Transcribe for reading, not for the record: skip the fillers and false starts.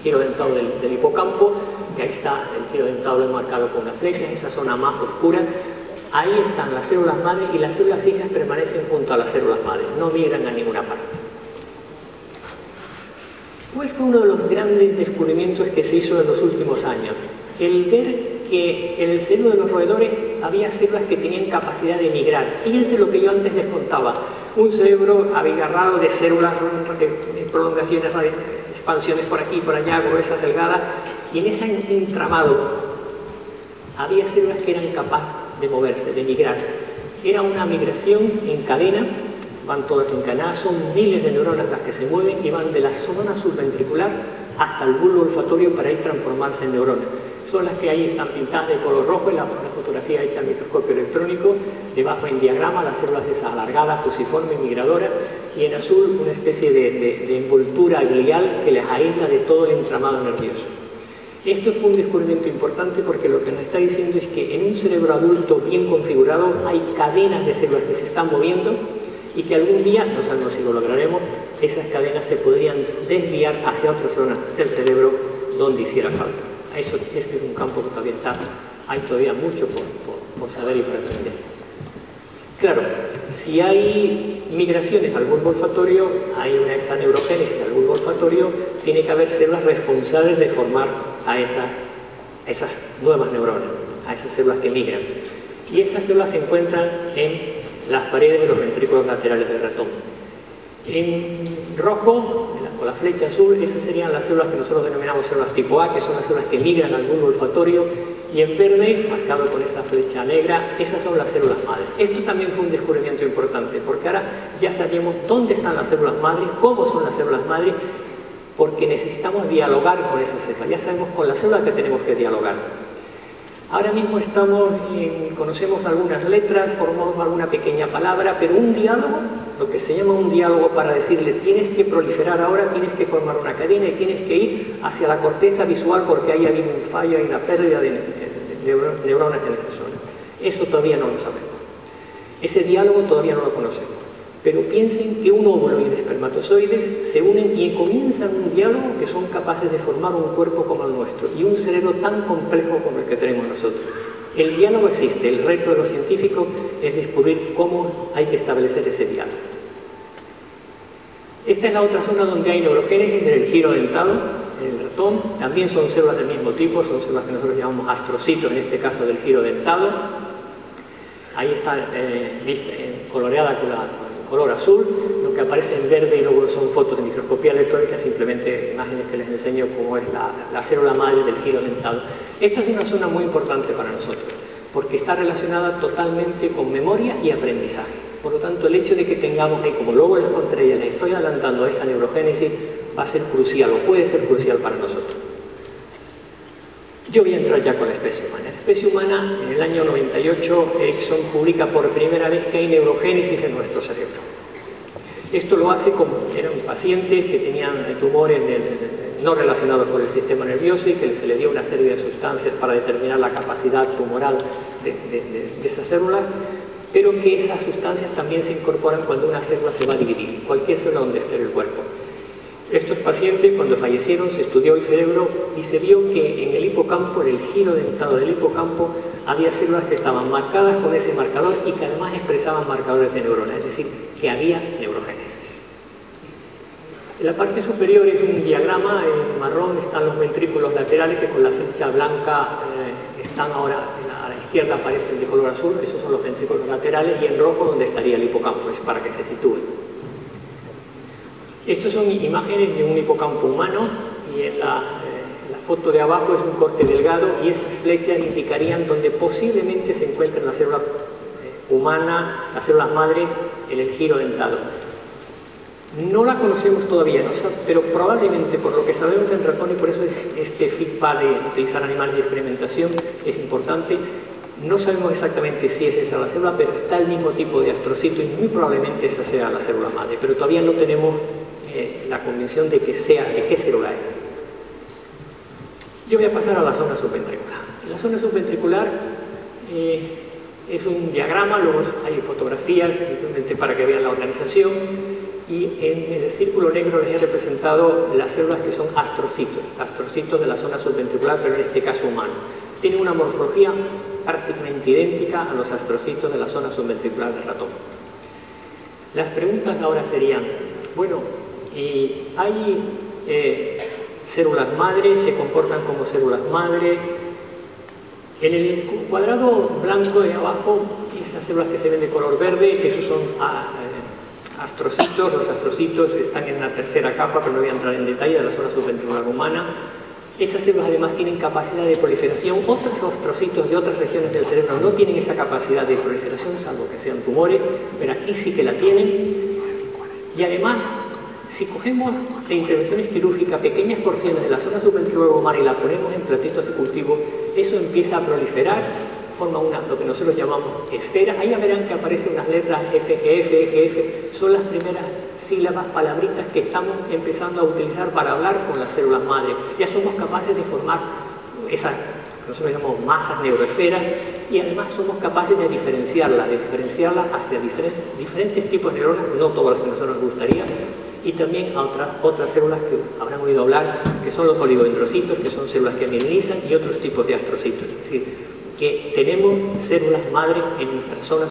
giro dentado del hipocampo, que ahí está el giro dentado, lo he marcado con una flecha, esa zona más oscura. Ahí están las células madre y las células hijas permanecen junto a las células madre, no migran a ninguna parte. ¿Cuál fue uno de los grandes descubrimientos que se hizo en los últimos años? El ver que en el cerebro de los roedores había células que tenían capacidad de migrar. Fíjense lo que yo antes les contaba, un cerebro abigarrado de células, de prolongaciones, expansiones por aquí, por allá, gruesas, delgadas, y en ese entramado había células que eran capaces de moverse, de migrar. Era una migración en cadena, van todas encadenadas, son miles de neuronas las que se mueven y van de la zona subventricular hasta el bulbo olfatorio para ir transformarse en neuronas. Son las que ahí están pintadas de color rojo en la fotografía hecha al microscopio electrónico, debajo en diagrama las células esas alargadas, fusiformes, migradoras, y en azul una especie de envoltura glial que les aísla de todo el entramado nervioso. Esto fue un descubrimiento importante porque lo que nos está diciendo es que en un cerebro adulto bien configurado hay cadenas de células que se están moviendo y que algún día, no sabemos si lo lograremos, esas cadenas se podrían desviar hacia otras zonas del cerebro donde hiciera falta. Este es un campo que todavía está, hay todavía mucho por saber y por aprender. Claro, si hay migraciones al bulbo olfatorio, hay esa neurogénesis al bulbo olfatorio, tiene que haber células responsables de formar a esas nuevas neuronas, a esas células que migran. Y esas células se encuentran en las paredes de los ventrículos laterales del ratón. En rojo, con la flecha azul, esas serían las células que nosotros denominamos células tipo A, que son las células que migran al bulbo olfatorio, y en verde, marcado con esa flecha negra, esas son las células madre. Esto también fue un descubrimiento importante, porque ahora ya sabemos dónde están las células madre, cómo son las células madre, porque necesitamos dialogar con esas células. Ya sabemos con las células que tenemos que dialogar. Ahora mismo conocemos algunas letras, formamos alguna pequeña palabra, pero un diálogo, lo que se llama un diálogo para decirle tienes que proliferar ahora, tienes que formar una cadena y tienes que ir hacia la corteza visual porque ahí hay un fallo, hay una pérdida de neuronas en esa zona. Eso todavía no lo sabemos. Ese diálogo todavía no lo conocemos. Pero piensen que un óvulo y un espermatozoide se unen y comienzan un diálogo que son capaces de formar un cuerpo como el nuestro y un cerebro tan complejo como el que tenemos nosotros. El diálogo existe, el reto de los científicos es descubrir cómo hay que establecer ese diálogo. Esta es la otra zona donde hay neurogénesis, en el giro dentado, en el ratón. También son células del mismo tipo, son células que nosotros llamamos astrocitos, en este caso del giro dentado. Ahí está coloreada con color azul, lo que aparece en verde y luego son fotos de microscopía electrónica, simplemente imágenes que les enseño cómo es la célula madre del giro dentado. Esta es una zona muy importante para nosotros, porque está relacionada totalmente con memoria y aprendizaje. Por lo tanto, el hecho de que tengamos ahí, como luego les contaré, les estoy adelantando a esa neurogénesis, va a ser crucial o puede ser crucial para nosotros. Yo voy a entrar ya con la especie humana. La especie humana, en el año 98, Erickson publica por primera vez que hay neurogénesis en nuestro cerebro. Esto lo hace como eran pacientes que tenían tumores no relacionados con el sistema nervioso y que se le dio una serie de sustancias para determinar la capacidad tumoral de esas células, pero que esas sustancias también se incorporan cuando una célula se va a dividir, cualquier célula donde esté en el cuerpo. Estos pacientes, cuando fallecieron, se estudió el cerebro y se vio que en el hipocampo, en el giro dentado del hipocampo, había células que estaban marcadas con ese marcador y que además expresaban marcadores de neuronas, es decir, que había neurogénesis. En la parte superior es un diagrama, en marrón están los ventrículos laterales que con la flecha blanca están ahora, a la izquierda aparecen de color azul, esos son los ventrículos laterales, y en rojo donde estaría el hipocampo, es para que se sitúen. Estas son imágenes de un hipocampo humano y en la foto de abajo es un corte delgado y esas flechas indicarían donde posiblemente se encuentren las células humanas, las células madre en el giro dentado. No la conocemos todavía, pero probablemente por lo que sabemos en ratón, y por eso este feedback de utilizar animales de experimentación es importante, no sabemos exactamente si es esa la célula, pero está el mismo tipo de astrocito y muy probablemente esa sea la célula madre, pero todavía no tenemos la convicción de que sea, de qué célula es. Yo voy a pasar a la zona subventricular. La zona subventricular es un diagrama, luego hay fotografías simplemente para que vean la organización. y en el círculo negro les he representado las células que son astrocitos de la zona subventricular, pero en este caso humano. Tienen una morfología prácticamente idéntica a los astrocitos de la zona subventricular del ratón. Las preguntas ahora serían, bueno, ¿hay células madre? ¿Se comportan como células madre? En el cuadrado blanco de abajo, esas células que se ven de color verde, esos son astrocitos. Los astrocitos están en la tercera capa, pero no voy a entrar en detalle, de la zona subventricular humana. Esas células además tienen capacidad de proliferación. Otros astrocitos de otras regiones del cerebro no tienen esa capacidad de proliferación, salvo que sean tumores, pero aquí sí que la tienen. Y además, si cogemos de intervenciones quirúrgicas pequeñas porciones de la zona subventricular humana y la ponemos en platitos de cultivo, eso empieza a proliferar, forma lo que nosotros llamamos esferas. Ahí ya verán que aparecen unas letras FGF, EGF, son las primeras sílabas, palabritas que estamos empezando a utilizar para hablar con las células madre. Ya somos capaces de formar esas que nosotros llamamos masas neuroesferas, y además somos capaces de diferenciarlas hacia diferentes tipos de neuronas, no todas las que a nosotros nos gustaría, y también a otras células que habrán oído hablar, que son los oligodendrocitos, que son células que mielinizan, y otros tipos de astrocitos. Es decir, que tenemos células madre en nuestras zonas